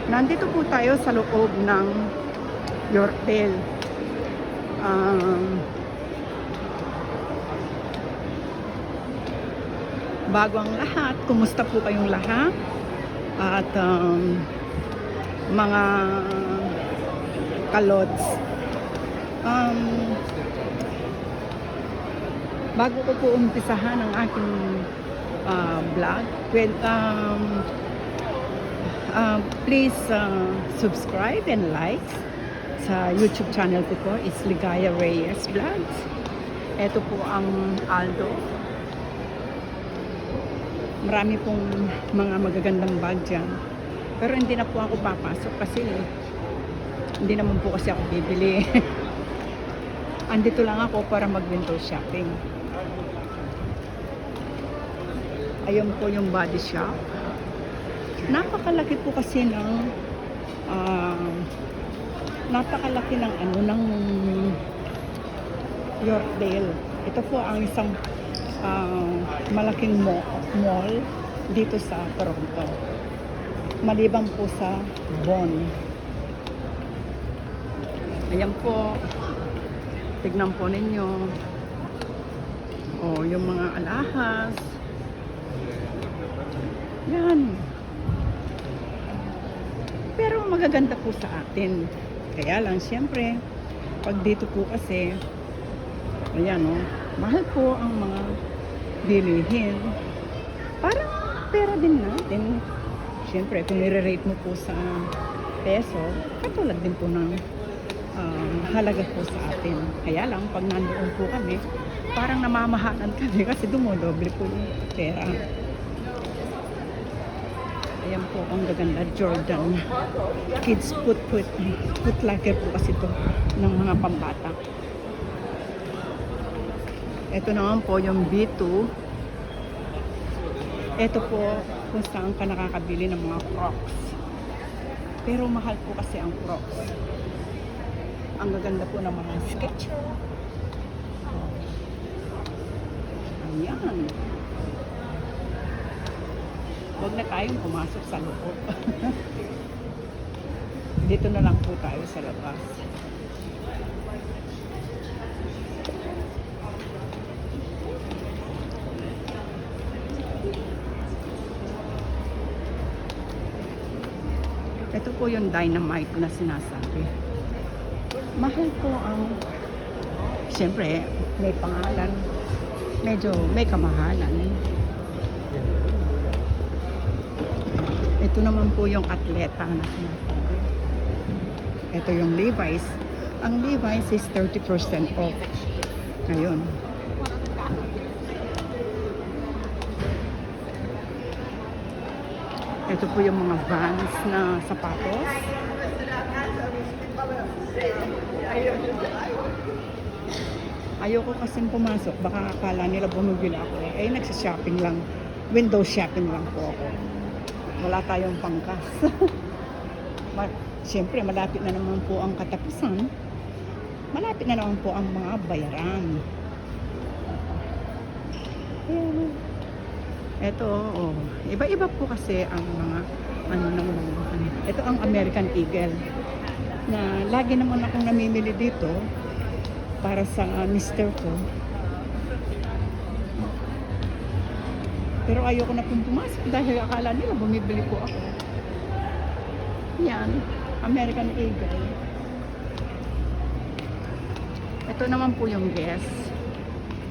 Nandito po tayo sa loob ng Yorkdale. Bago ang lahat, kumusta po kayong lahat? At mga kalods. Bago ko po umpisahan ang aking vlog, please subscribe and like sa YouTube channel ko po, is Ligaya Reyes Vlogs. Ito po ang Aldo. Marami pong mga magagandang bag dyan. Pero hindi na po ako papasok kasi hindi naman po kasi ako bibili. Andito lang ako para mag-window shopping. Ayun po yung body shop. Napakalaki po kasi ng napakalaki ng ng Yorkdale. Ito po ang isang malaking mall dito sa Toronto. Maliban po sa Vaughan. Ayan po. Tignan po ninyo. Oh, yung mga alahas. Yan. Pero magaganda po sa atin. Kaya lang, siyempre, pag dito po kasi, ayan o, mahal po ang mga bilihin. Parang pera din natin. Siyempre, kung nire-rate mo po sa peso, katulad din po ng halaga po sa atin. Kaya lang, pag nandoon po kami, parang namamahalan kami kasi dumodoble po yung pera. Ayan po, ang gaganda, Jordan. Kids footlocker po kasi ito ng mga pambata. Ito naman po yung B2. Ito po kung saan ka nakakabili ng mga Crocs. Pero mahal po kasi ang Crocs. Ang gaganda po ng mga Skechers. Ayan. Huwag na tayong pumasok sa loob. Dito na lang po tayo sa labas. Ito po yung Dynamite na sinasabi. Mahal po ang, siyempre, may pangalan. Medyo may kamahalan. Ito naman po yung atleta na sinasabi. Ito yung Levi's. Ang Levi's is 30% off. Ngayon. Ito po yung mga Vans na sapatos. Ayoko kasing pumasok. Baka akala nila bumibili ako. Eh, nagsishopping lang. Window shopping lang po ako. Wala tayong pangkas. Siyempre, malapit na naman po ang katapusan. Malapit na naman po ang mga bayaran. Ito, oh, iba-iba po kasi ang mga ito ang American Eagle na lagi naman akong namimili dito para sa mister ko. Pero ayoko na pong pumasok dahil akala nila bumibili po ako. Yan, American Eagle. Ito naman po yung Guess.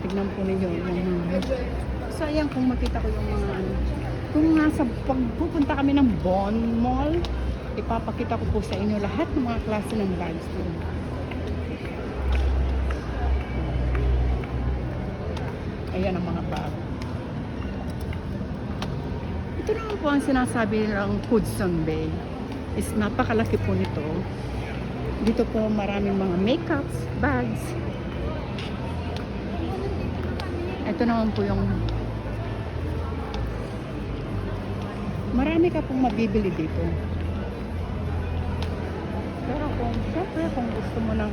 Tignan po ninyo yung sayang kung makita ko yung mga kung nasa pagpupunta kami ng Vaughan Mall, ipapakita ko po sa inyo lahat ng mga klase ng bags doon. Ayan ang mga bag. Ito naman po ang sinasabi ng Hudson Bay. Is napakalaki po nito. Dito po maraming mga makeups, bags. Ito naman po yung marami ka pong mabibili dito. Pero kung gusto mo ng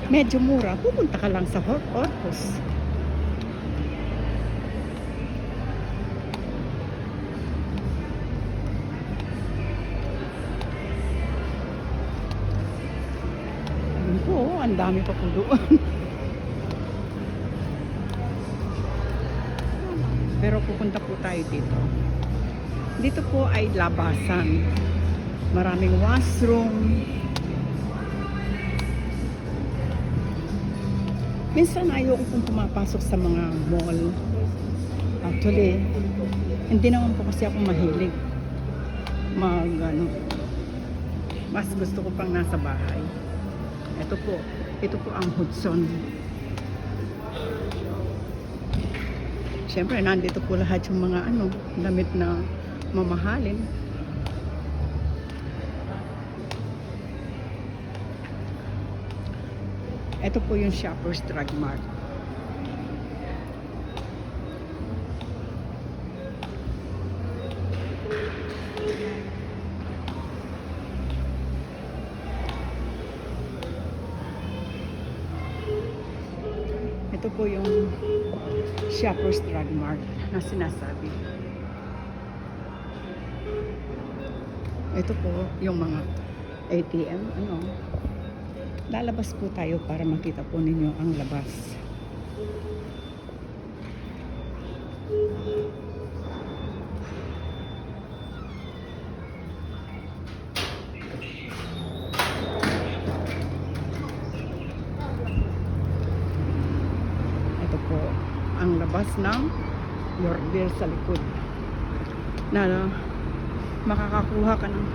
medyo mura, pupunta ka lang sa Orcos. ang dami pa po doon. Pero pupunta po tayo dito. Dito po ay labasan. Maraming washroom. Minsan ayoko pong pumapasok sa mga mall. Actually, hindi naman po kasi ako mahilig mas gusto ko pang nasa bahay. Ito po ang Hudson. Siyempre, nandito po lahat yung mga damit na mamahalin. Ito po yung Shoppers Drug Mart. Ito po yung Shoppers Drug Mart na sinasabi. Ito po yung mga ATM. Lalabas po tayo para makita po ninyo ang labas. Ito po ang labas ng Yorkville sa likod. Na makakakuha ka ng